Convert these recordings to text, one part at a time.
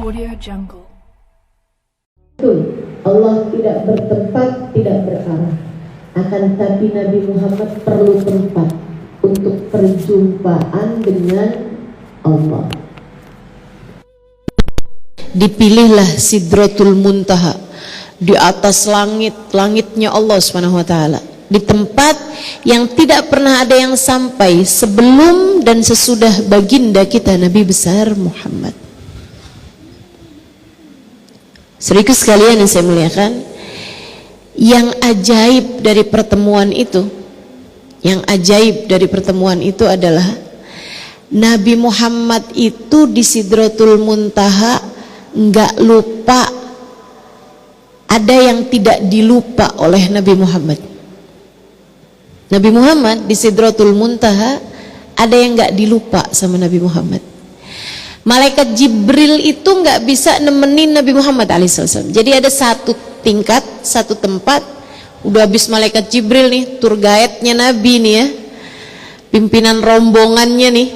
Audio Jungle. Allah tidak bertempat, tidak berarah. Akan tetapi Nabi Muhammad perlu tempat untuk perjumpaan dengan Allah. Dipilihlah Sidratul Muntaha di atas langitnya Allah Subhanahu wa taala, di tempat yang tidak pernah ada yang sampai sebelum dan sesudah baginda kita Nabi besar Muhammad. Saudaraku sekalian yang saya muliakan, yang ajaib dari pertemuan itu, adalah Nabi Muhammad itu di Sidratul Muntaha nggak lupa. Ada yang tidak dilupa oleh Nabi Muhammad. Nabi Muhammad di Sidratul Muntaha ada yang nggak dilupa sama Nabi Muhammad. Malaikat Jibril itu nggak bisa nemenin Nabi Muhammad alaihissalam. Jadi ada satu tingkat, satu tempat, udah habis malaikat Jibril nih, tour guide-nya Nabi nih ya, pimpinan rombongannya nih,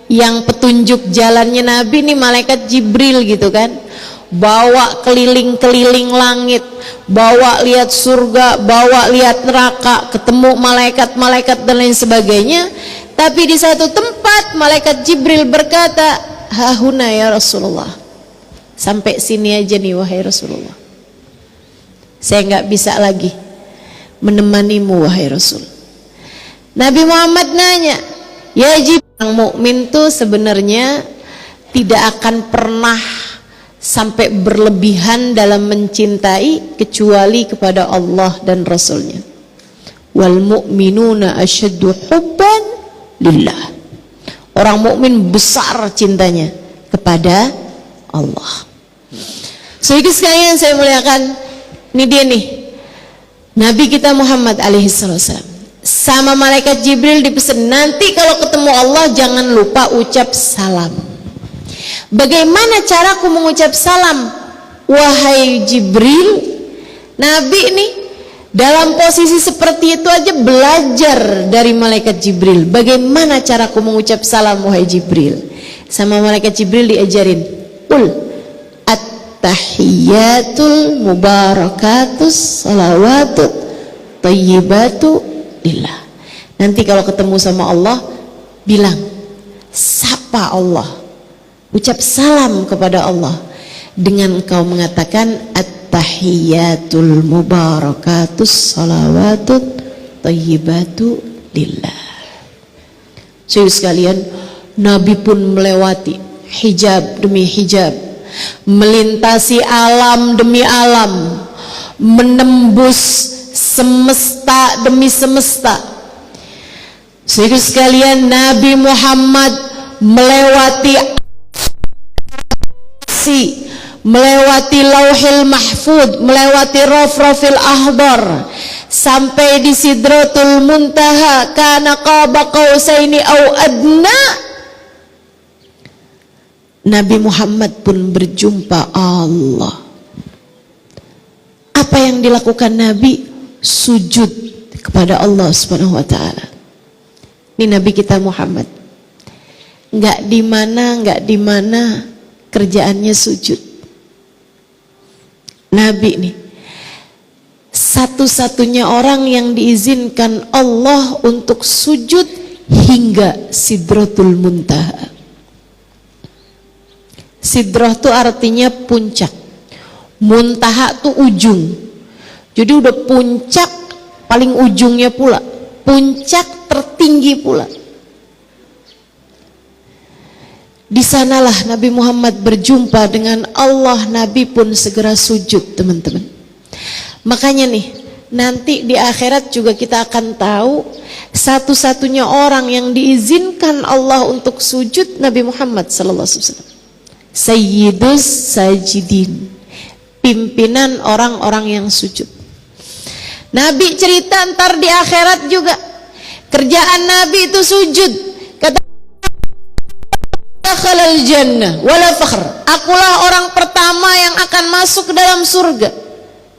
yang petunjuk jalannya Nabi nih malaikat Jibril gitu kan, bawa keliling-keliling langit, bawa lihat surga, bawa lihat neraka, ketemu malaikat-malaikat dan lain sebagainya. Tapi di satu tempat malaikat Jibril berkata, hahuna ya Rasulullah, sampai sini aja nih wahai Rasulullah, saya nggak bisa lagi menemanimu wahai Rasul. Nabi Muhammad nanya, ya Jibril, orang mukmin tuh sebenarnya tidak akan pernah sampai berlebihan dalam mencintai kecuali kepada Allah dan Rasulnya. Wal mu'minuna asyaddu hubban lillah. Orang mukmin besar cintanya kepada Allah. Saudara sekalian saya muliakan, ini dia nih Nabi kita Muhammad alaihissalam sama malaikat Jibril dipesan, nanti kalau ketemu Allah jangan lupa ucap salam. Bagaimana caraku mengucap salam wahai Jibril? Nabi nih dalam posisi seperti itu aja belajar dari malaikat Jibril. Bagaimana caraku mengucap salam wahai Jibril? Sama malaikat Jibril diajarin, ul at-tahiyyatul mubarakatus salawatut thayyibatu lillah. Nanti kalau ketemu sama Allah bilang, sapa Allah, ucap salam kepada Allah dengan engkau mengatakan at-tahiyyatul mubarakatus salawatut thayyibatu lillah. Saudara sekalian, Nabi pun melewati hijab demi hijab, melintasi alam demi alam, menembus semesta demi semesta. Saudara sekalian, Nabi Muhammad melewati lauhil mahfud, melewati raf-rafil ahdar, sampai di Sidratul Muntaha, kana qaba qausaini au adna. Nabi Muhammad pun berjumpa Allah. Apa yang dilakukan Nabi? Sujud kepada Allah Subhanahu wa taala. Ini Nabi kita Muhammad, nggak di mana kerjaannya sujud. Nabi nih satu-satunya orang yang diizinkan Allah untuk sujud hingga Sidratul Muntaha. Sidrah itu artinya puncak, Muntaha tuh ujung. Jadi udah puncak paling ujungnya pula, puncak tertinggi pula. Di sanalah Nabi Muhammad berjumpa dengan Allah. Nabi pun segera sujud, teman-teman. Makanya nih, nanti di akhirat juga kita akan tahu satu-satunya orang yang diizinkan Allah untuk sujud Nabi Muhammad sallallahu alaihi wasallam. Sayyidus sajidin, pimpinan orang-orang yang sujud. Nabi cerita ntar di akhirat juga kerjaan Nabi itu sujud. Kata dakhalal jannah wala fakhr, akulah orang pertama yang akan masuk ke dalam surga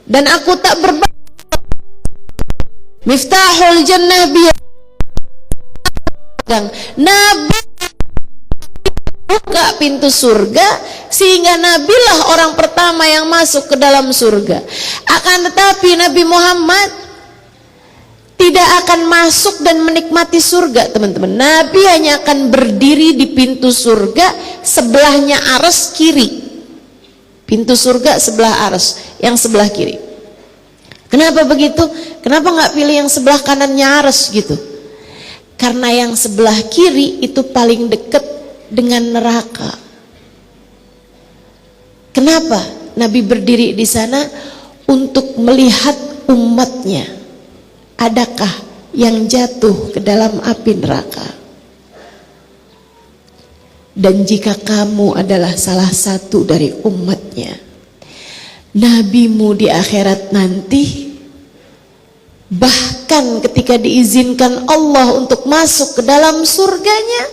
dan aku tak berbangga. Miftahul jannah bi Nabi buka pintu surga sehingga Nabilah orang pertama yang masuk ke dalam surga. Akan tetapi Nabi Muhammad tidak akan masuk dan menikmati surga, teman-teman. Nabi hanya akan berdiri di pintu surga, sebelahnya arsy kiri. Pintu surga sebelah arsy, yang sebelah kiri. Kenapa begitu? Kenapa nggak pilih yang sebelah kanannya arsy gitu? Karena yang sebelah kiri itu paling dekat dengan neraka. Kenapa Nabi berdiri di sana? Untuk melihat umatnya, adakah yang jatuh ke dalam api neraka. Dan jika kamu adalah salah satu dari umatnya, nabimu di akhirat nanti, bahkan ketika diizinkan Allah untuk masuk ke dalam surganya,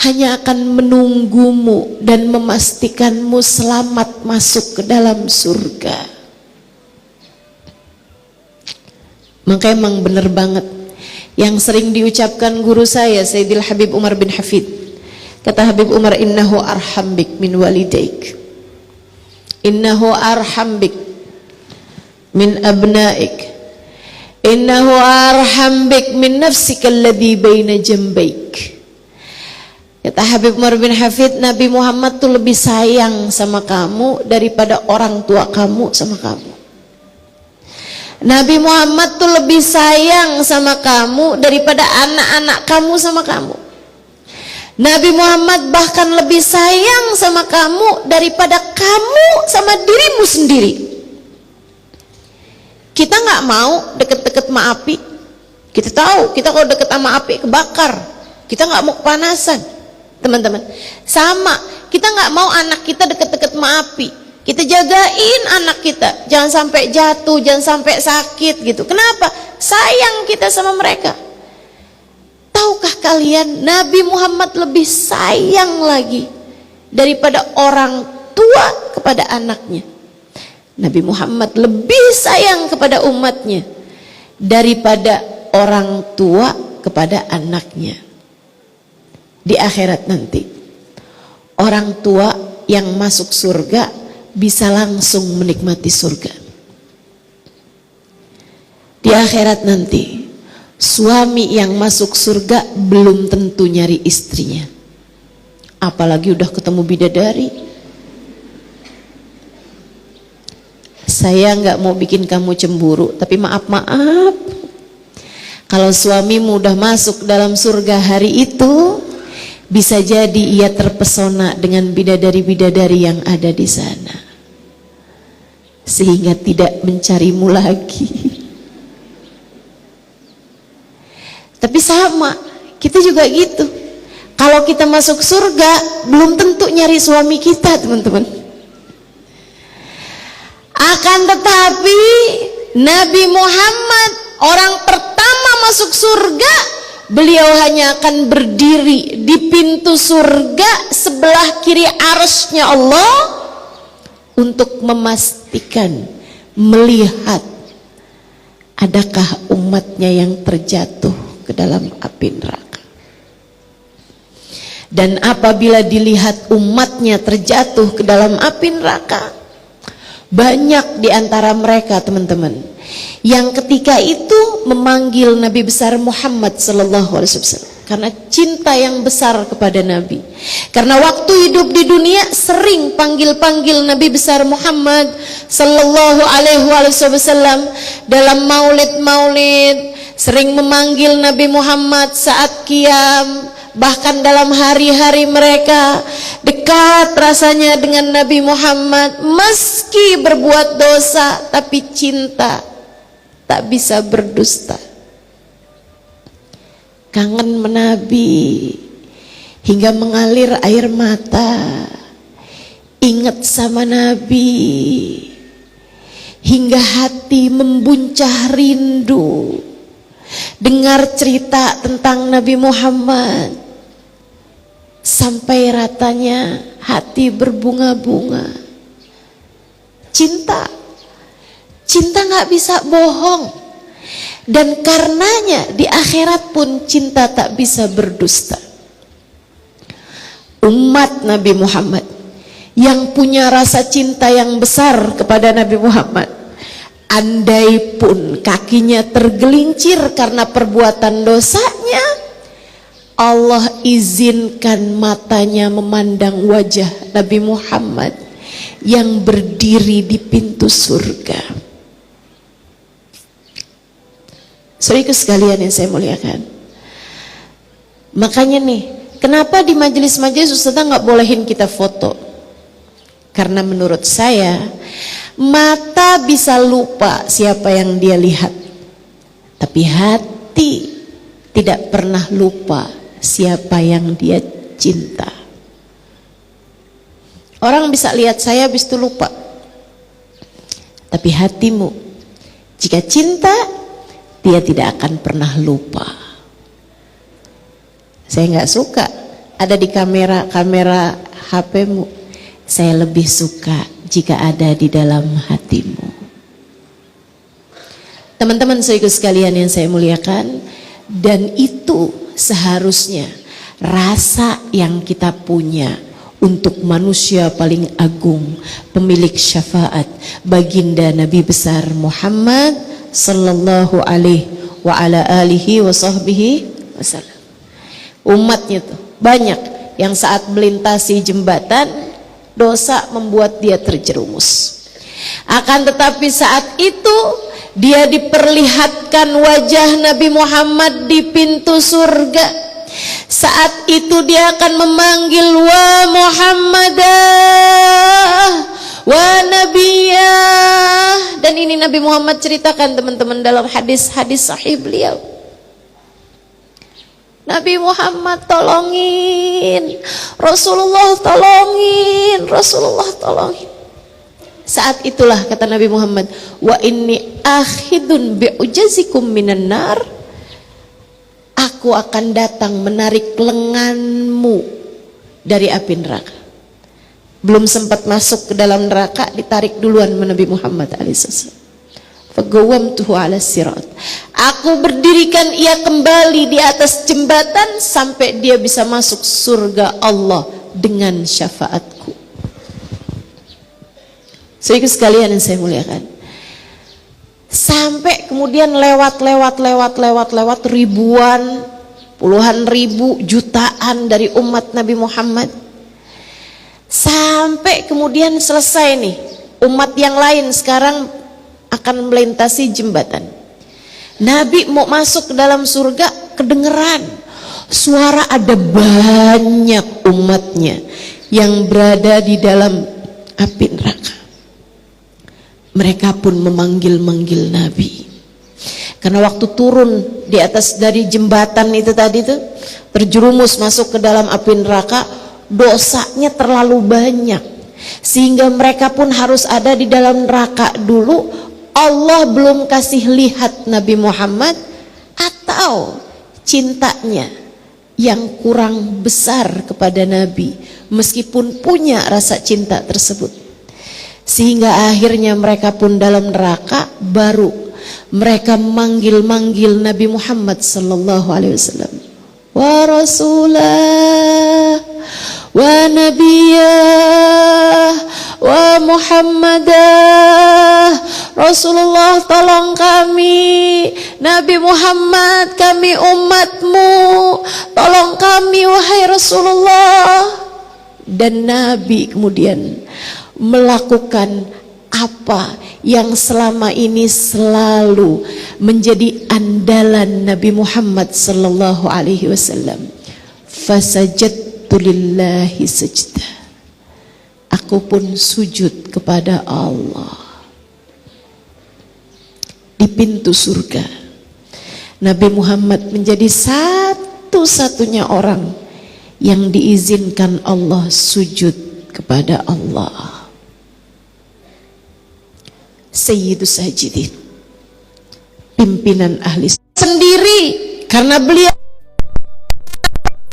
hanya akan menunggumu dan memastikanmu selamat masuk ke dalam surga. Maka emang benar banget yang sering diucapkan guru saya, Sayyidil Habib Umar bin Hafid. Kata Habib Umar, innahu arham bik min walidaik, innahu arham bik min abnaik, innahu arham bik min nafsika alladhi baina jambaik. Kata Habib Umar bin Hafid, Nabi Muhammad tuh lebih sayang sama kamu daripada orang tua kamu sama kamu. Nabi Muhammad tuh lebih sayang sama kamu daripada anak-anak kamu sama kamu. Nabi Muhammad bahkan lebih sayang sama kamu daripada kamu sama dirimu sendiri. Kita nggak mau deket-deket sama api. Kita tahu, kita kalau deket sama api kebakar. Kita nggak mau kepanasan, teman-teman. Sama, kita nggak mau anak kita deket-deket sama api. Kita jagain anak kita, jangan sampai jatuh, jangan sampai sakit gitu. Kenapa? Sayang kita sama mereka. Tahukah kalian, Nabi Muhammad lebih sayang lagi daripada orang tua kepada anaknya. Nabi Muhammad lebih sayang kepada umatnya daripada orang tua kepada anaknya. Di akhirat nanti, orang tua yang masuk surga bisa langsung menikmati surga. Di akhirat nanti, suami yang masuk surga belum tentu nyari istrinya, apalagi udah ketemu bidadari. Saya nggak mau bikin kamu cemburu, tapi maaf, kalau suamimu udah masuk dalam surga hari itu, bisa jadi ia terpesona dengan bidadari-bidadari yang ada di sana, sehingga tidak mencarimu lagi. Tapi sama, kita juga gitu. Kalau kita masuk surga, belum tentu nyari suami kita, teman-teman. Akan tetapi Nabi Muhammad, orang pertama masuk surga, beliau hanya akan berdiri di pintu surga sebelah kiri arsy-Nya Allah untuk memastikan, melihat adakah umatnya yang terjatuh ke dalam api neraka. Dan apabila dilihat umatnya terjatuh ke dalam api neraka, banyak di antara mereka, teman-teman, yang ketika itu memanggil Nabi besar Muhammad sallallahu alaihi wasallam karena cinta yang besar kepada Nabi. Karena waktu hidup di dunia sering panggil-panggil Nabi besar Muhammad sallallahu alaihi wasallam dalam maulid-maulid, sering memanggil Nabi Muhammad saat qiyam. Bahkan dalam hari-hari mereka dekat rasanya dengan Nabi Muhammad, meski berbuat dosa tapi cinta tak bisa berdusta. Kangen menabi hingga mengalir air mata, ingat sama Nabi hingga hati membuncah rindu dengar cerita tentang Nabi Muhammad. Sampai ratanya hati berbunga-bunga. Cinta nggak bisa bohong, dan karenanya di akhirat pun cinta tak bisa berdusta. umat Nabi Muhammad yang punya rasa cinta yang besar kepada Nabi Muhammad, andai pun kakinya tergelincir karena perbuatan dosanya, Allah izinkan matanya memandang wajah Nabi Muhammad yang berdiri di pintu surga. Saudaraku sekalian yang saya muliakan, makanya nih, kenapa di majelis-majelis Ustazah nggak bolehin kita foto? Karena menurut saya mata bisa lupa siapa yang dia lihat, tapi hati tidak pernah lupa siapa yang dia cinta. Orang bisa lihat saya habis itu lupa, tapi hatimu jika cinta, dia tidak akan pernah lupa. Saya nggak suka ada di kamera HP-mu. Saya lebih suka jika ada di dalam hatimu. Teman-teman saudaraku sekalian yang saya muliakan, dan itu seharusnya rasa yang kita punya untuk manusia paling agung, pemilik syafaat, baginda Nabi besar Muhammad sallallahu alaihi wa ala alihi wa sahbihi wasallam. Umatnya tuh banyak yang saat melintasi jembatan dosa membuat dia terjerumus. Akan tetapi saat itu dia diperlihatkan wajah Nabi Muhammad di pintu surga. Saat itu dia akan memanggil wa Muhammadah wa Nabiyah. Dan ini Nabi Muhammad ceritakan teman-teman dalam hadis-hadis sahih beliau. Nabi Muhammad tolongin, Rasulullah tolongin, Rasulullah tolongin. Saat itulah kata Nabi Muhammad, wa inni akhidun bi'ujazikum minan nar, aku akan datang menarik lenganmu dari api neraka. Belum sempat masuk ke dalam neraka, ditarik duluan Nabi Muhammad alaihissalam. Fagawamtuhu ala sirat, aku berdirikan ia kembali di atas jembatan sampai dia bisa masuk surga Allah dengan syafaatku. Saudaraku sekalian yang saya muliakan, sampai kemudian lewat ribuan, puluhan ribu, jutaan dari umat Nabi Muhammad, sampai kemudian selesai nih, umat yang lain sekarang akan melintasi jembatan. Nabi mau masuk ke dalam surga, kedengeran suara ada banyak umatnya yang berada di dalam api neraka. Mereka pun memanggil-manggil Nabi. Karena waktu turun di atas dari jembatan itu tadi tuh, terjerumus masuk ke dalam api neraka, dosanya terlalu banyak sehingga mereka pun harus ada di dalam neraka dulu. Allah belum kasih lihat Nabi Muhammad, atau cintanya yang kurang besar kepada Nabi meskipun punya rasa cinta tersebut, sehingga akhirnya mereka pun dalam neraka. Baru mereka manggil-manggil Nabi Muhammad sallallahu alaihi wasallam, wa rasulah wa nabiyah wa muhammadah, Rasulullah tolong kami, Nabi Muhammad kami umatmu, tolong kami wahai Rasulullah. Dan Nabi kemudian melakukan apa yang selama ini selalu menjadi andalan Nabi Muhammad sallallahu alaihi wasallam. Fasajadtu lillahi sajdah, aku pun sujud kepada Allah. Di pintu surga, Nabi Muhammad menjadi satu-satunya orang yang diizinkan Allah sujud kepada Allah. Sayyidus Sajidin, pimpinan ahli sendiri, karena beliau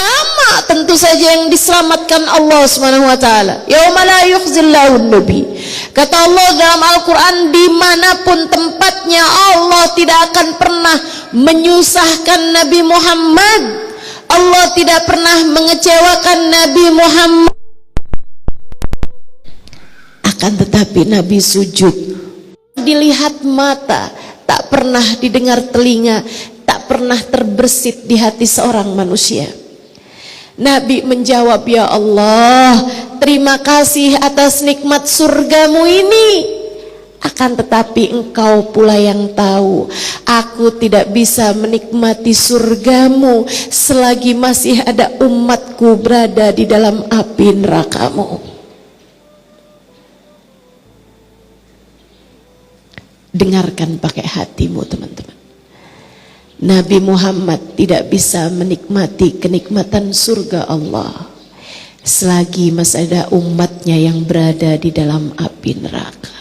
sama tentu saja yang diselamatkan Allah Subhanahu wa taala. Yauma la yukhzillahu nabi. Kata Allah dalam Al-Quran, dimanapun tempatnya Allah tidak akan pernah menyusahkan Nabi Muhammad. Allah tidak pernah mengecewakan Nabi Muhammad. Akan tetapi Nabi sujud, dilihat mata, tak pernah didengar telinga, tak pernah terbersit di hati seorang manusia. Nabi menjawab, ya Allah, terima kasih atas nikmat surgamu ini. Akan tetapi engkau pula yang tahu, aku tidak bisa menikmati surgamu selagi masih ada umatku berada di dalam api nerakamu. Dengarkan pakai hatimu teman-teman. Nabi Muhammad tidak bisa menikmati kenikmatan surga Allah selagi masih ada umatnya yang berada di dalam api neraka.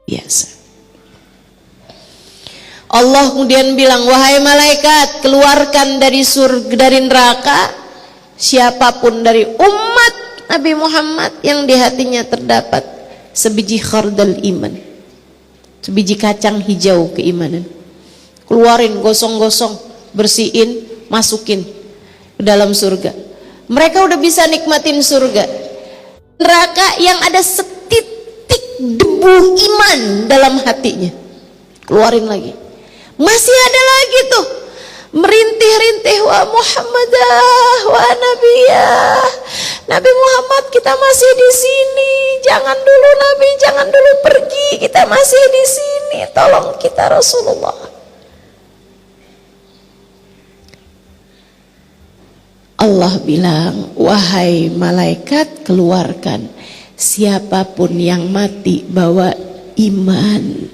Biasa. Allah kemudian bilang, wahai malaikat, keluarkan dari surga, dari neraka siapapun dari umat Nabi Muhammad yang di hatinya terdapat sebiji khardal iman, sebiji kacang hijau keimanan. Keluarin, gosong-gosong, bersihin, masukin ke dalam surga. Mereka udah bisa nikmatin surga. Neraka yang ada setitik debu iman dalam hatinya, keluarin lagi. Masih ada lagi tuh merintih-rintih, wa Muhammadah wa Nabiyah, Nabi Muhammad kita masih di sini, jangan dulu Nabi, jangan dulu pergi, kita masih di sini, tolong kita Rasulullah. Allah bilang, wahai malaikat, keluarkan siapapun yang mati bawa iman,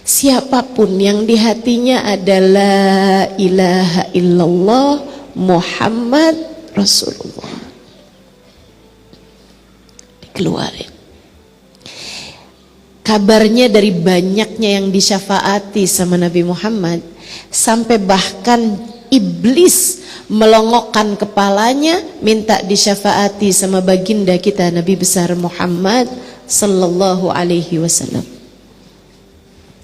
siapapun yang di hatinya adalah ilaha illallah Muhammad Rasulullah, dikeluarin. Kabarnya dari banyaknya yang disyafaati sama Nabi Muhammad, sampai bahkan iblis melongokkan kepalanya minta disyafaati sama baginda kita Nabi besar Muhammad sallallahu alaihi wasallam.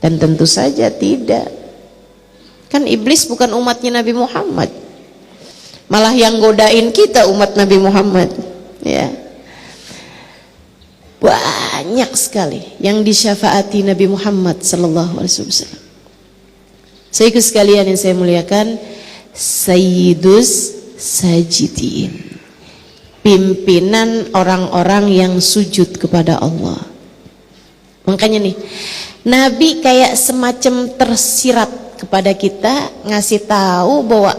Dan tentu saja tidak, kan iblis bukan umatnya Nabi Muhammad, malah yang godain kita umat Nabi Muhammad, ya. Banyak sekali yang disyafaati Nabi Muhammad sallallahu alaihi wasallam. Saudara sekalian yang saya muliakan, Sayyidus Sajidin, pimpinan orang-orang yang sujud kepada Allah. Makanya nih, Nabi kayak semacam tersirat kepada kita, ngasih tahu bahwa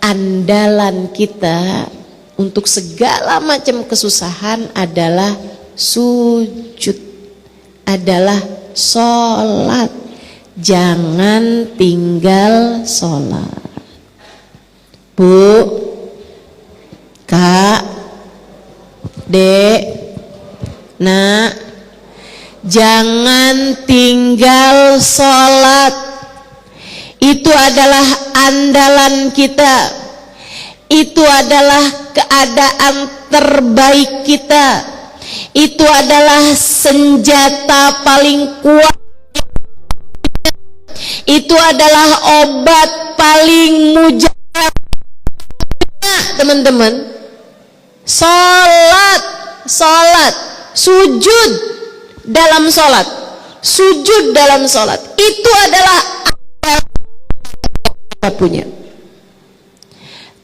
andalan kita untuk segala macam kesusahan adalah sujud, adalah sholat. Jangan tinggal sholat. Bu, Kak, Dek, Nak, jangan tinggal sholat. Itu adalah andalan kita, itu adalah keadaan terbaik kita, itu adalah senjata paling kuat, itu adalah obat paling mujarab. Teman-teman, sholat, sujud dalam sholat, sujud dalam sholat, itu adalah apa punya.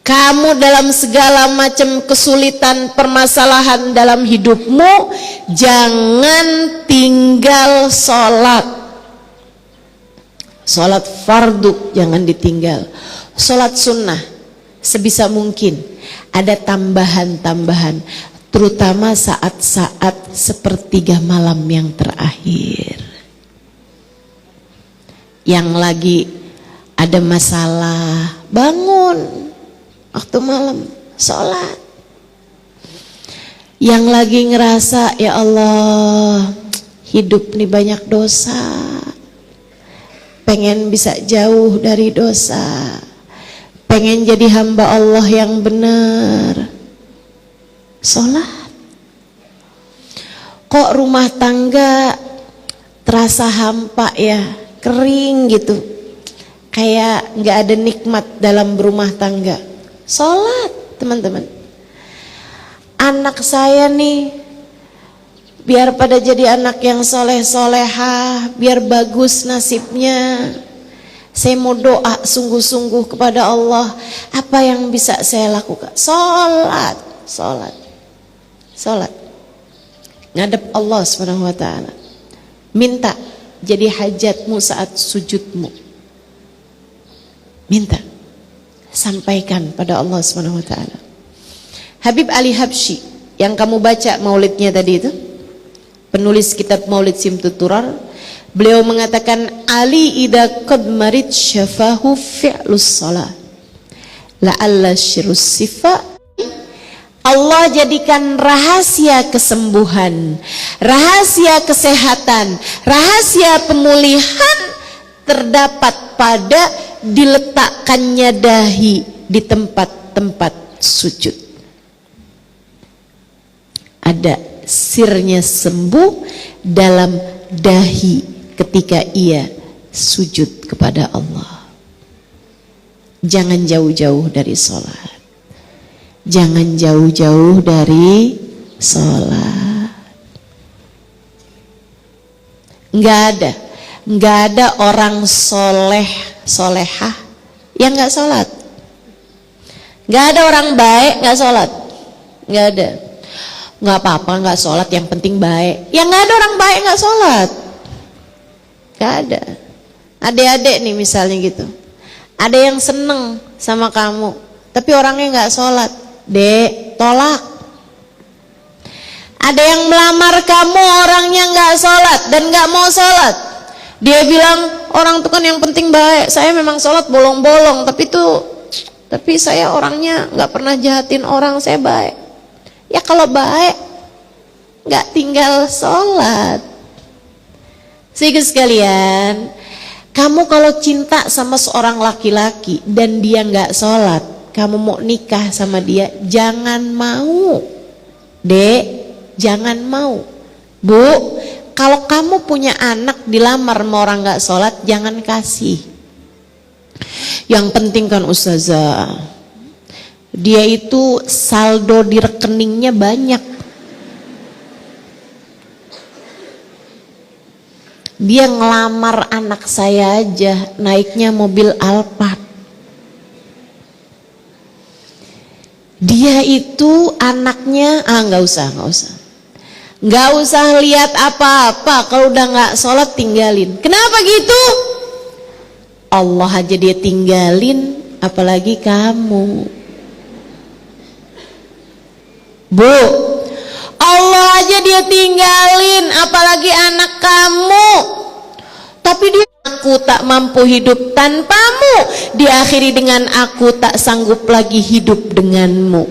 Kamu dalam segala macam kesulitan, permasalahan dalam hidupmu, jangan tinggal sholat. Sholat fardu jangan ditinggal, sholat sunnah sebisa mungkin ada tambahan-tambahan, terutama saat-saat sepertiga malam yang terakhir, yang lagi ada masalah, bangun waktu malam sholat. Yang lagi ngerasa, ya Allah, hidup nih banyak dosa, pengen bisa jauh dari dosa, pengen jadi hamba Allah yang benar, sholat. Kok rumah tangga terasa hampa ya, kering gitu, kayak nggak ada nikmat dalam berumah tangga. Sholat, teman-teman. Anak saya nih, biar pada jadi anak yang soleh-solehah, biar bagus nasibnya. Saya mau doa sungguh-sungguh kepada Allah. Apa yang bisa saya lakukan? Sholat, sholat, sholat. Ngadep Allah SWT. Minta jadi hajatmu saat sujudmu. Minta, sampaikan pada Allah SWT. Habib Ali Habsyi yang kamu baca maulidnya tadi itu, penulis kitab Maulid Simtud Turar, beliau mengatakan, Ali idza qad marid syafahu fi'lus shalah la'alla syirus sifa. Allah jadikan rahasia kesembuhan, rahasia kesehatan, rahasia pemulihan terdapat pada diletakkannya dahi di tempat-tempat sujud. Ada sirnya sembuh dalam dahi ketika ia sujud kepada Allah. Jangan jauh-jauh dari sholat. Jangan jauh-jauh dari sholat. Nggak ada orang soleh, solehah yang nggak sholat. Nggak ada orang baik nggak sholat. Nggak ada. Nggak apa-apa nggak sholat, yang penting baik. Yang nggak ada orang baik nggak sholat. Nggak ada. Adik-adik nih misalnya gitu. Ada yang seneng sama kamu, tapi orangnya nggak sholat. Dek, tolak. Ada yang melamar kamu, orangnya nggak sholat dan nggak mau sholat. Dia bilang, orang tuh kan yang penting baik. Saya memang sholat bolong-bolong, tapi saya orangnya nggak pernah jahatin orang, saya baik. Ya kalau baik, nggak tinggal sholat. Sehingga sekalian, kamu kalau cinta sama seorang laki-laki dan dia nggak sholat, kamu mau nikah sama dia, jangan mau. Dek, jangan mau. Bu, kalau kamu punya anak dilamar sama orang nggak sholat, jangan kasih. Yang penting kan ustazah, dia itu saldo di rekeningnya banyak. Dia ngelamar anak saya aja naiknya mobil Alphard. Dia itu anaknya, nggak usah lihat apa-apa. Kalau udah nggak sholat tinggalin. Kenapa gitu? Allah aja dia tinggalin, apalagi kamu. Bu, Allah aja dia tinggalin, apalagi anak kamu. Tapi dia, aku tak mampu hidup tanpamu, diakhiri dengan aku tak sanggup lagi hidup denganmu.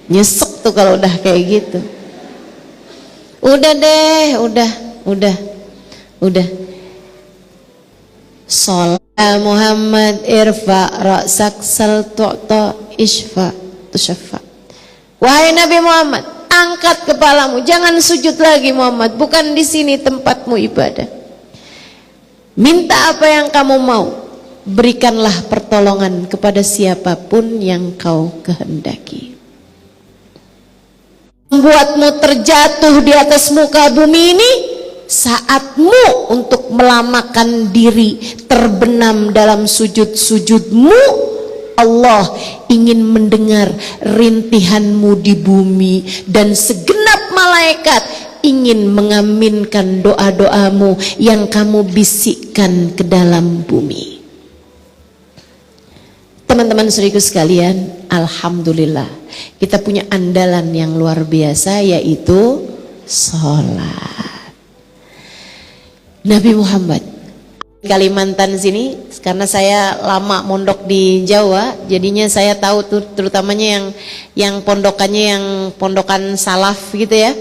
Nyesek tuh kalau udah kayak gitu. Udah deh, udah. Sholat Muhammad irfa ra'sak sal tu'ta isfa tushaffa. Wahai Nabi Muhammad, angkat kepalamu, jangan sujud lagi Muhammad, bukan di sini tempatmu ibadah. Minta apa yang kamu mau, berikanlah pertolongan kepada siapapun yang kau kehendaki. Membuatmu terjatuh di atas muka bumi ini, saatmu untuk melamakan diri, terbenam dalam sujud-sujudmu. Allah ingin mendengar rintihanmu di bumi, dan segenap malaikat ingin mengaminkan doa-doamu yang kamu bisikkan ke dalam bumi. Teman-teman saudaraku sekalian, alhamdulillah kita punya andalan yang luar biasa, yaitu sholat. Nabi Muhammad, Kalimantan sini, karena saya lama mondok di Jawa, jadinya saya tahu tuh terutamanya yang pondokannya yang pondokan salaf gitu ya.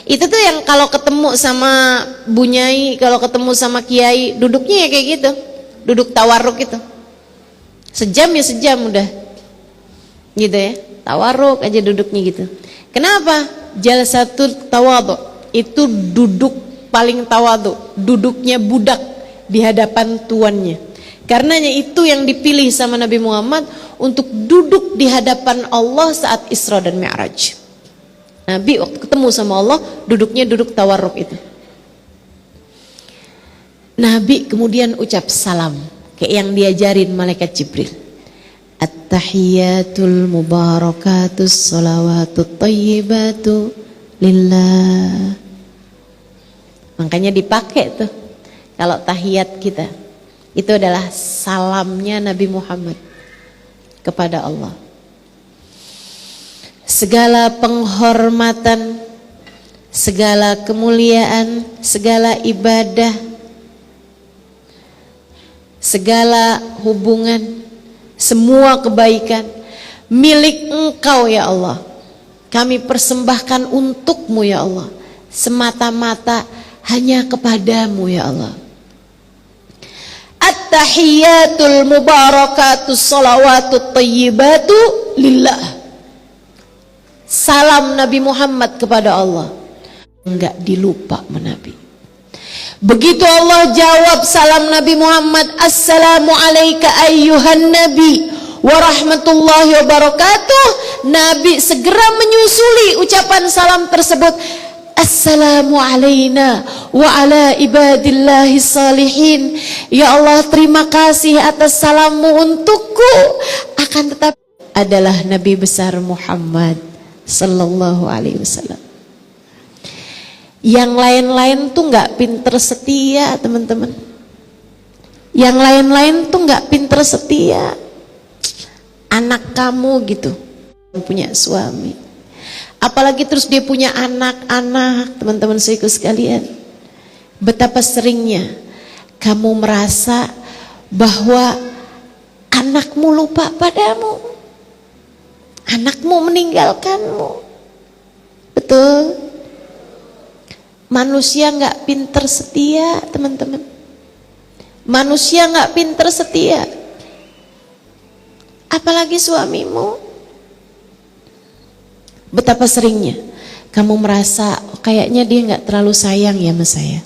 Itu tuh yang kalau ketemu sama bunyai, kalau ketemu sama kiai, duduknya ya kayak gitu, duduk tawarruk itu. Sejam ya sejam udah, gitu ya, tawarruk aja duduknya gitu. Kenapa? Jalsatul tawadhu, itu duduk paling tawadu, duduknya budak di hadapan tuannya. Karenanya itu yang dipilih sama Nabi Muhammad untuk duduk di hadapan Allah saat Isra dan Mi'raj. Nabi waktu ketemu sama Allah duduknya duduk tawarruk itu. Nabi kemudian ucap salam kayak yang diajarin malaikat Jibril. At-tahiyatul mubarakatus salawatut thayyibatu lillah. Makanya dipakai tuh kalau tahiyat kita. Itu adalah salamnya Nabi Muhammad kepada Allah. Segala penghormatan, segala kemuliaan, segala ibadah, segala hubungan, semua kebaikan milik Engkau ya Allah. Kami persembahkan untukmu ya Allah, semata-mata hanya kepadamu ya Allah. At-tahiyatul mubarakatus salawatut thayyibatu lillah. Salam Nabi Muhammad kepada Allah enggak dilupa Nabi. Begitu Allah jawab salam Nabi Muhammad, assalamu alayka ayyuhan nabi wa rahmatullahi wa barakatuh, Nabi segera menyusuli ucapan salam tersebut, assalamu alayna wa ala ibadillahi salihin. Ya Allah, terima kasih atas salammu untukku, akan tetapi adalah Nabi besar Muhammad sallallahu alaihi wasallam. Yang lain-lain tuh nggak pinter setia teman-teman. Yang lain-lain tuh nggak pinter setia. Anak kamu gitu punya suami, apalagi terus dia punya anak-anak, teman-teman saudaraku sekalian. Betapa seringnya kamu merasa bahwa anakmu lupa padamu, anakmu meninggalkanmu. Betul? Manusia nggak pinter setia teman-teman. Manusia nggak pinter setia, apalagi suamimu. Betapa seringnya kamu merasa oh, kayaknya dia nggak terlalu sayang ya sama saya.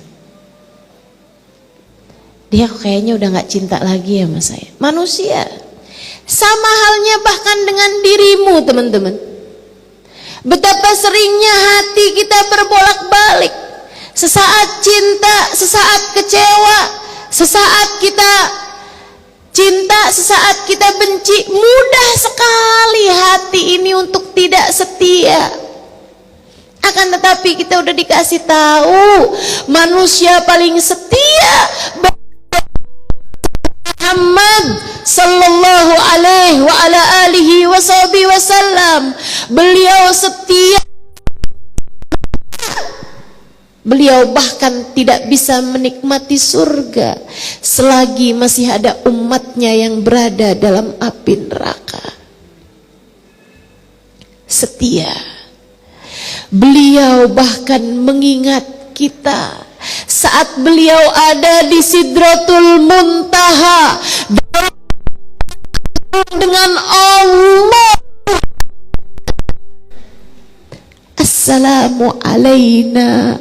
Dia kayaknya udah nggak cinta lagi ya sama saya. Manusia. Sama halnya bahkan dengan dirimu teman-teman. Betapa seringnya hati kita berbolak-balik. Sesaat cinta, sesaat kecewa, sesaat kita cinta, sesaat kita benci. Mudah sekali hati ini untuk tidak setia. Akan tetapi kita udah dikasih tahu manusia paling setia Muhammad sallallahu alaihi wa ala alihi wasallam. Beliau setia. Beliau bahkan tidak bisa menikmati surga selagi masih ada umatnya yang berada dalam api neraka. Setia. Beliau bahkan mengingat kita saat beliau ada di Sidratul Muntaha dengan Allah. Assalamu alayna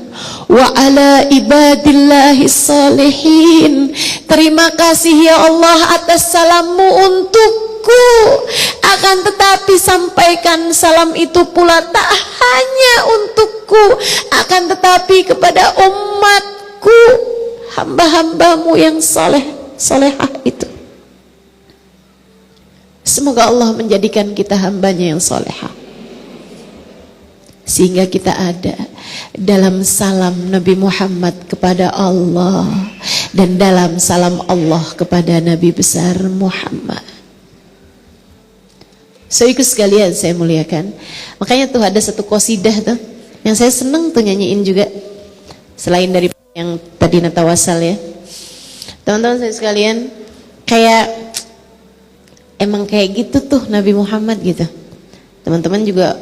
wa ala ibadillahi salihin. Terima kasih ya Allah atas salammu untukku. Akan tetapi sampaikan salam itu pula tak hanya untukku, akan tetapi kepada umatku, hamba-hambamu yang solehah itu. Semoga Allah menjadikan kita hambanya yang solehah, sehingga kita ada dalam salam Nabi Muhammad kepada Allah dan dalam salam Allah kepada Nabi besar Muhammad. Saudaraku sekalian saya muliakan, makanya tuh ada satu qasidah tuh yang saya seneng tuh nyanyiin juga, selain dari yang tadi natawasal ya. Teman-teman saya sekalian, kayak emang kayak gitu tuh Nabi Muhammad gitu. Teman-teman juga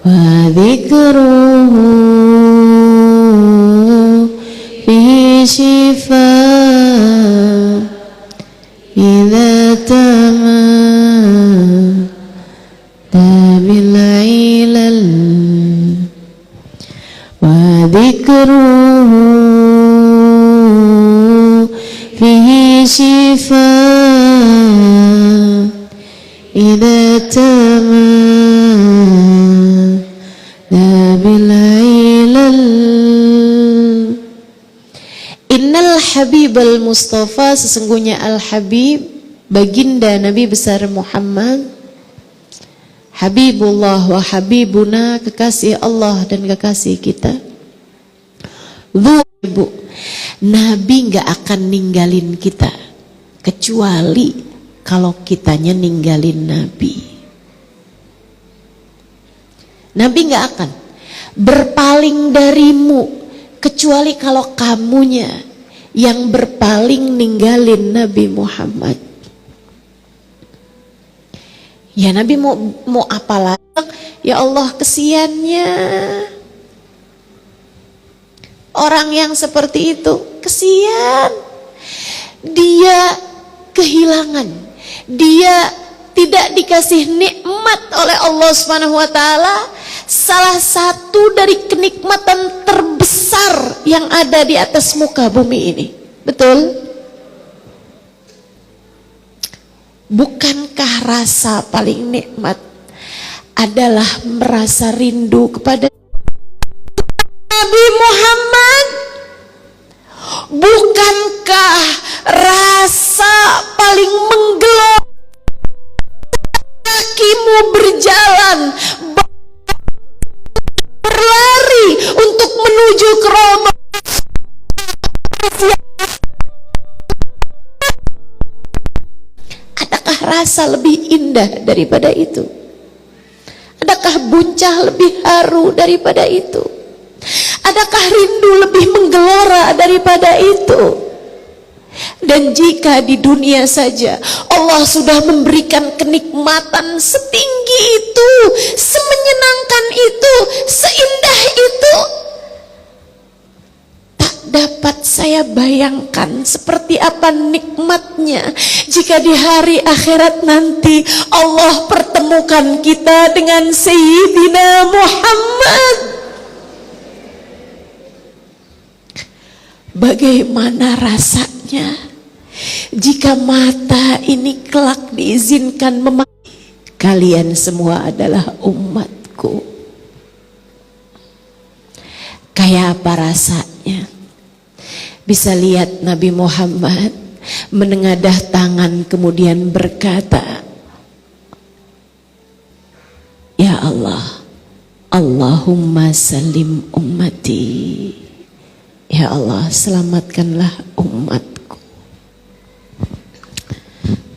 wa dzikruhu fi shifa idza tama bil ilal wa dzikruhu ذكره فيه شفاء إذا تمادى بالعلل. Innal Habibal Mustafa, sesungguhnya Al-Habib, baginda Nabi besar Muhammad, Habibullah wa Habibuna, kekasih Allah dan kekasih kita. Nabi gak akan ninggalin kita kecuali kalau kitanya ninggalin Nabi. Nabi gak akan berpaling darimu kecuali kalau kamunya yang berpaling ninggalin Nabi Muhammad. Ya Nabi mau apa lagi? Ya Allah, kesiannya orang yang seperti itu, kesian. Dia kehilangan, dia tidak dikasih nikmat oleh Allah Subhanahu wa taala, salah satu dari kenikmatan terbesar yang ada di atas muka bumi ini. Betul? Bukankah rasa paling nikmat adalah merasa rindu kepada Nabi Muhammad? Bukankah rasa paling menggelora kakimu berjalan berlari untuk menuju ke Roma? Adakah rasa lebih indah daripada itu? Adakah buncah lebih haru daripada itu? Adakah rindu lebih menggelora daripada itu? Dan jika di dunia saja Allah sudah memberikan kenikmatan setinggi itu, semenyenangkan itu, seindah itu, tak dapat saya bayangkan seperti apa nikmatnya jika di hari akhirat nanti Allah pertemukan kita dengan Sayyidina Muhammad. Bagaimana rasanya jika mata ini kelak diizinkan memandang, kalian semua adalah umatku. Kayak apa rasanya bisa lihat Nabi Muhammad menengadah tangan kemudian berkata, ya Allah, Allahumma salim ummati. Ya Allah, selamatkanlah umatku.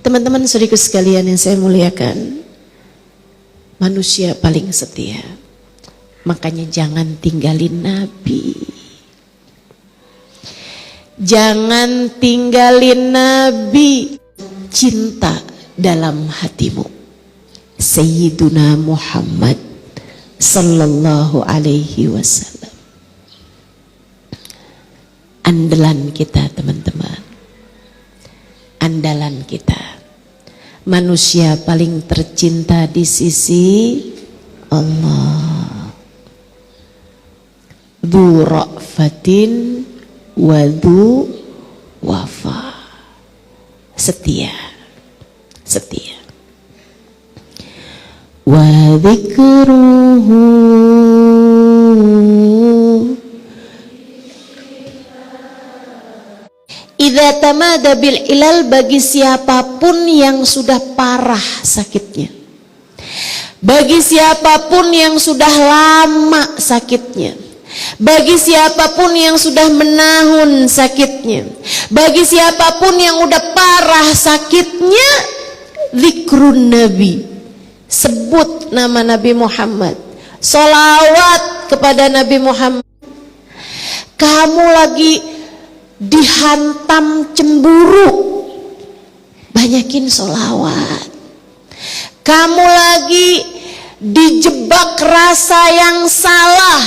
Teman-teman saudaraku sekalian yang saya muliakan, manusia paling setia, makanya jangan tinggalin Nabi. Jangan tinggalin Nabi. Cinta dalam hatimu Sayyiduna Muhammad sallallahu alaihi wasallam. Andalan kita teman-teman, andalan kita, manusia paling tercinta di sisi Allah. Dzu ra'fatin wa dzu wafa, setia, setia. Wa dzikruhu idza tamada bil ilal, bagi siapapun yang sudah parah sakitnya, bagi siapapun yang sudah lama sakitnya, bagi siapapun yang sudah menahun sakitnya, bagi siapapun yang udah parah sakitnya, zikrun Nabi, sebut nama Nabi Muhammad, sholawat kepada Nabi Muhammad. Kamu lagi dihantam cemburu, banyakin sholawat. Kamu lagi dijebak rasa yang salah,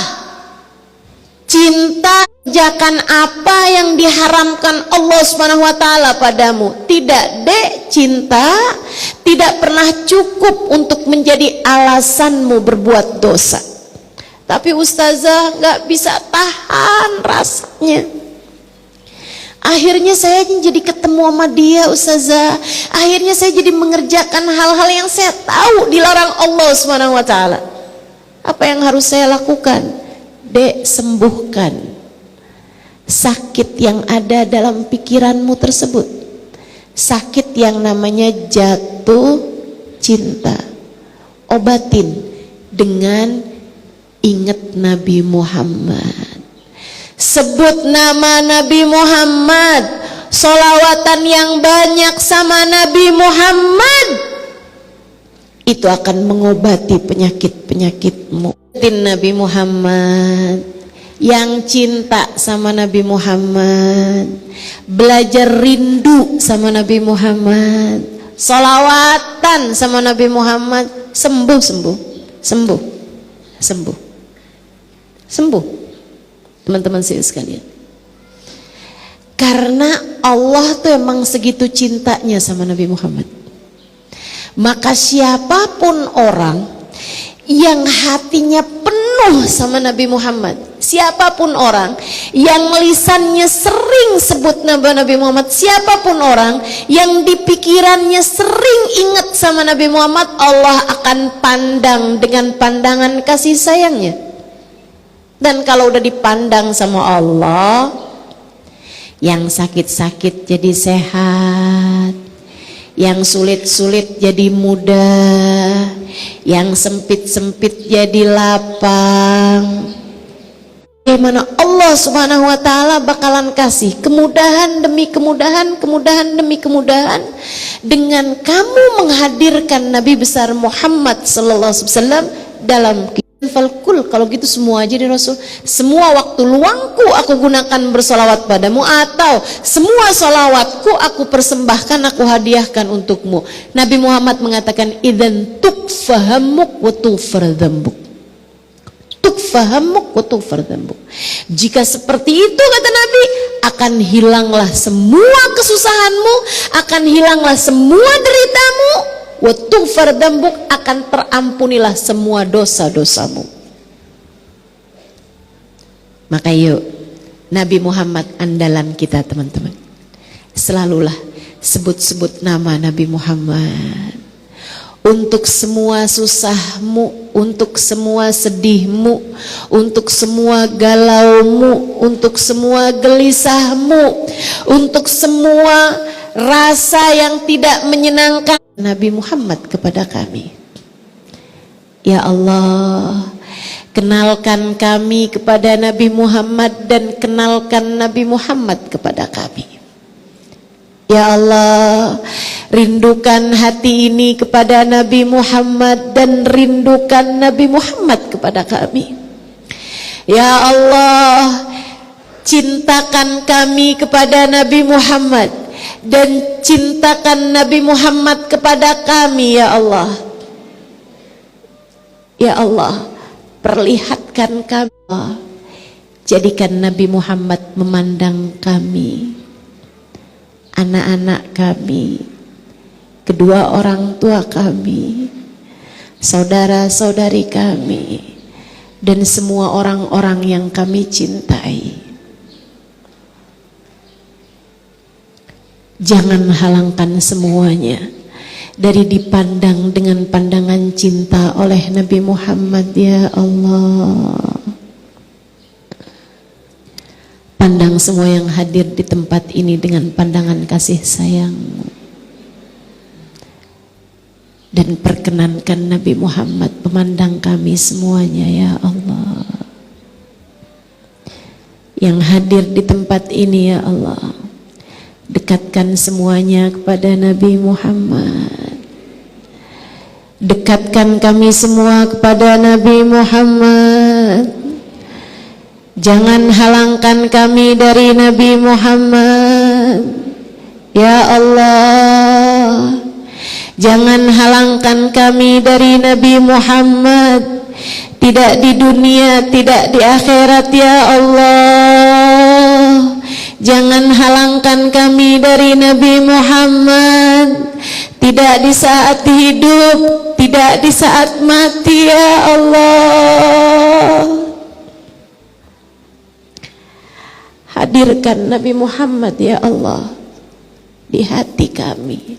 cinta kerjakan apa yang diharamkan Allah Subhanahu wa taala padamu. Tidak, Dek, cinta tidak pernah cukup untuk menjadi alasanmu berbuat dosa. Tapi ustazah nggak bisa tahan rasanya. Akhirnya saya jadi ketemu sama dia ustazah. Akhirnya saya jadi mengerjakan hal-hal yang saya tahu dilarang Allah Subhanahu wa taala. Apa yang harus saya lakukan? Dek, sembuhkan sakit yang ada dalam pikiranmu tersebut. Sakit yang namanya jatuh cinta. Obatin dengan ingat Nabi Muhammad. Sebut nama Nabi Muhammad, sholawatan yang banyak sama Nabi Muhammad, itu akan mengobati penyakit-penyakitmu. Nabi Muhammad, yang cinta sama Nabi Muhammad, belajar rindu sama Nabi Muhammad, sholawatan sama Nabi Muhammad, sembuh, sembuh, sembuh, sembuh, sembuh. Teman-teman sekalian, karena Allah tuh emang segitu cintanya sama Nabi Muhammad. Maka siapapun orang yang hatinya penuh sama Nabi Muhammad, siapapun orang yang lisannya sering sebut nama Nabi Muhammad, siapapun orang yang di pikirannya sering ingat sama Nabi Muhammad, Allah akan pandang dengan pandangan kasih sayangnya. Dan kalau udah dipandang sama Allah, yang sakit-sakit jadi sehat, yang sulit-sulit jadi mudah, yang sempit-sempit jadi lapang. Bagaimana Allah Subhanahu wa taala bakalan kasih kemudahan demi kemudahan, kemudahan demi kemudahan dengan kamu menghadirkan Nabi besar Muhammad sallallahu alaihi wasallam dalam falkul. Kalau gitu semua aja di Rasul, semua waktu luangku aku gunakan bersolawat padamu, atau semua solawatku aku persembahkan, aku hadiahkan untukmu. Nabi Muhammad mengatakan idzan tukfahamuk wa tufar dzambuk, tukfahamuk wa tufar dzambuk. Jika seperti itu kata Nabi, akan hilanglah semua kesusahanmu, akan hilanglah semua deritamu, wa tufar dzambuk, akan terampunilah semua dosa-dosamu. Maka yuk, Nabi Muhammad andalan kita teman-teman. Selalulah sebut-sebut nama Nabi Muhammad. Untuk semua susahmu, untuk semua sedihmu, untuk semua galaumu, untuk semua gelisahmu, untuk semua rasa yang tidak menyenangkan, Nabi Muhammad kepada kami. Ya Allah, kenalkan kami kepada Nabi Muhammad dan kenalkan Nabi Muhammad kepada kami. Ya Allah, rindukan hati ini kepada Nabi Muhammad dan rindukan Nabi Muhammad kepada kami. Ya Allah, cintakan kami kepada Nabi Muhammad dan cintakan Nabi Muhammad kepada kami. Ya Allah, ya Allah, perlihatkan kami, jadikan Nabi Muhammad memandang kami, anak-anak kami, kedua orang tua kami, saudara-saudari kami, dan semua orang-orang yang kami cintai. Jangan halangkan semuanya dari dipandang dengan pandangan cinta oleh Nabi Muhammad. Ya Allah, pandang semua yang hadir di tempat ini dengan pandangan kasih sayang-Mu, dan perkenankan Nabi Muhammad memandang kami semuanya. Ya Allah, yang hadir di tempat ini, ya Allah, dekatkan semuanya kepada Nabi Muhammad. Dekatkan kami semua kepada Nabi Muhammad. Jangan halangkan kami dari Nabi Muhammad. Ya Allah, jangan halangkan kami dari Nabi Muhammad, tidak di dunia, tidak di akhirat. Ya Allah, jangan halangkan kami dari Nabi Muhammad, tidak di saat hidup, tidak di saat mati. Ya Allah, Allah, hadirkan Nabi Muhammad ya Allah di hati kami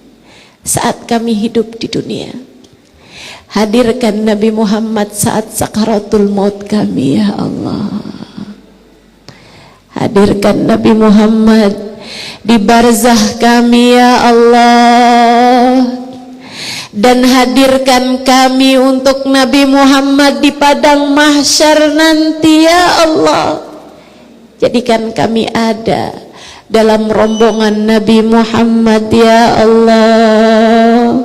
saat kami hidup di dunia. Hadirkan Nabi Muhammad saat sakaratul maut kami ya Allah. Hadirkan Nabi Muhammad di barzah kami ya Allah. Dan hadirkan kami untuk Nabi Muhammad di padang mahsyar nanti ya Allah. Jadikan kami ada dalam rombongan Nabi Muhammad ya Allah.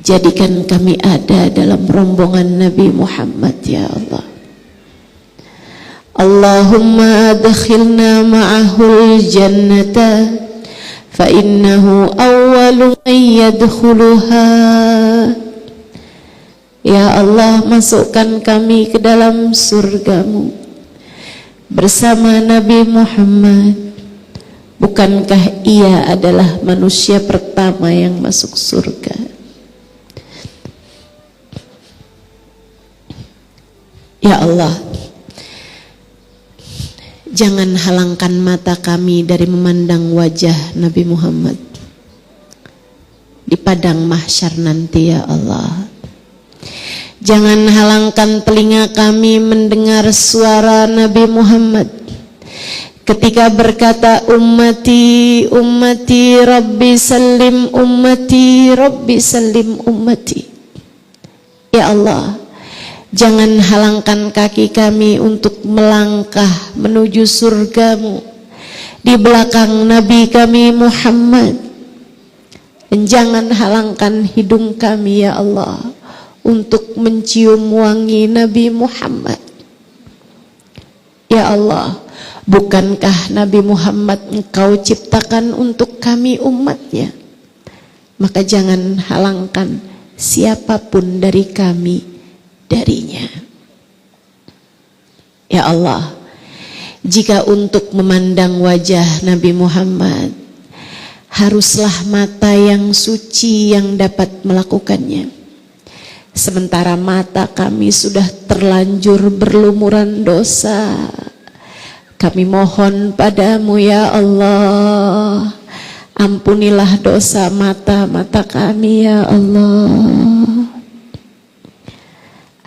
Jadikan kami ada dalam rombongan Nabi Muhammad ya Allah. Allahumma adkhilna ma'ahul jannata fa innahu awwalu man yadkhuluha. Ya Allah, masukkan kami ke dalam surgamu bersama Nabi Muhammad. Bukankah ia adalah manusia pertama yang masuk surga? Ya Allah, jangan halangkan mata kami dari memandang wajah Nabi Muhammad di padang mahsyar nanti ya Allah. Jangan halangkan telinga kami mendengar suara Nabi Muhammad ketika berkata ummati ummati rabbi sallim ummati rabbi sallim ummati. Ya Allah, jangan halangkan kaki kami untuk melangkah menuju surgamu di belakang Nabi kami Muhammad. Dan jangan halangkan hidung kami ya Allah untuk mencium wangi Nabi Muhammad. Ya Allah, bukankah Nabi Muhammad Engkau ciptakan untuk kami umatnya? Maka jangan halangkan siapapun dari kami darinya. Ya Allah, jika untuk memandang wajah Nabi Muhammad haruslah mata yang suci yang dapat melakukannya, sementara mata kami sudah terlanjur berlumuran dosa, kami mohon padamu ya Allah, ampunilah dosa mata-mata kami ya Allah,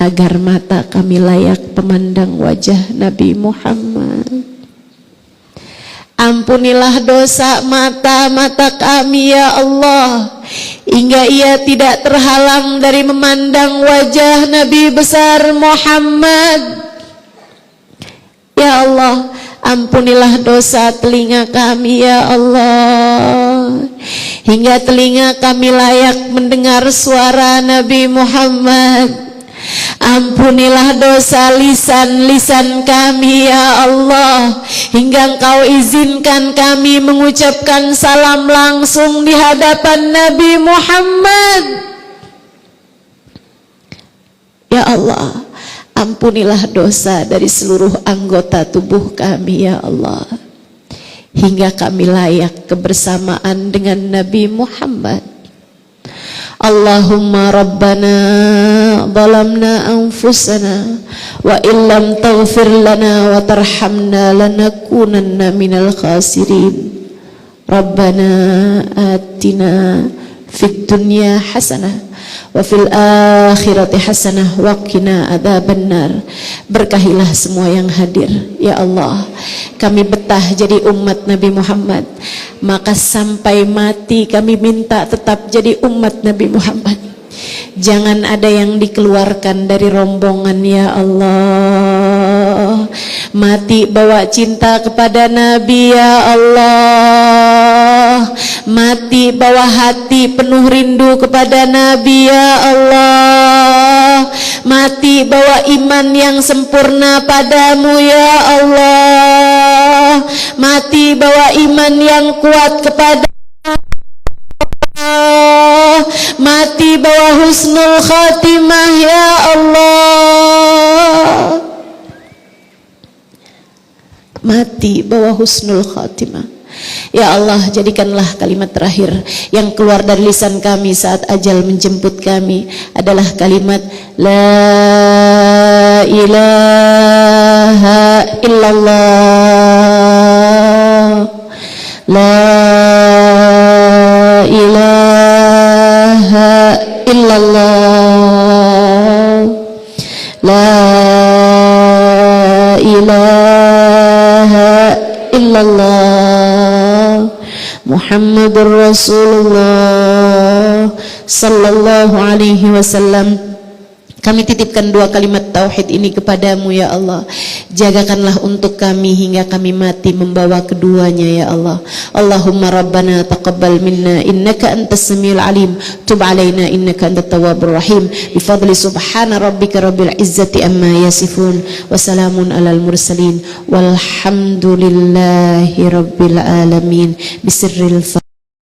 agar mata kami layak memandang wajah Nabi Muhammad. Ampunilah dosa mata-mata kami ya Allah, hingga ia tidak terhalang dari memandang wajah Nabi besar Muhammad. Ya Allah, ampunilah dosa telinga kami ya Allah, hingga telinga kami layak mendengar suara Nabi Muhammad. Ampunilah dosa lisan-lisan kami ya Allah, hingga Engkau izinkan kami mengucapkan salam langsung di hadapan Nabi Muhammad. Ya Allah, ampunilah dosa dari seluruh anggota tubuh kami ya Allah, hingga kami layak kebersamaan dengan Nabi Muhammad. Allahumma rabbana zalamna anfusana wa illam taghfir lana wa tarhamna lanakunanna minal khasirin. Rabbana atina fid dunya hasanah wa fil akhirati hasanah wa qina adzabannar. Berkahilah semua yang hadir ya Allah. Kami betah jadi umat Nabi Muhammad, maka sampai mati kami minta tetap jadi umat Nabi Muhammad. Jangan ada yang dikeluarkan dari rombongan ya Allah. Mati bawa cinta kepada Nabi ya Allah. Mati bawa hati penuh rindu kepada Nabi ya Allah. Mati bawa iman yang sempurna padamu ya Allah. Mati bawa iman yang kuat kepada Allah. Mati bawa husnul khatimah ya Allah. Mati bawa husnul khatimah. Ya Allah, jadikanlah kalimat terakhir yang keluar dari lisan kami saat ajal menjemput kami adalah kalimat La ilaha illallah, La ilaha illallah, La ilaha illallah, Muhammadur Rasulullah sallallahu alaihi wasallam. Kami titipkan dua kalimat tauhid ini kepadamu ya Allah. Jagakanlah untuk kami hingga kami mati membawa keduanya ya Allah. Allahumma rabbana taqabbal minna innaka antas samiul alim, tub alaina innaka antat tawwabur rahim. Bi fadli subhana rabbika rabbil izzati amma yasifun wa salamun alal mursalin walhamdulillahi rabbil alamin. Bisirril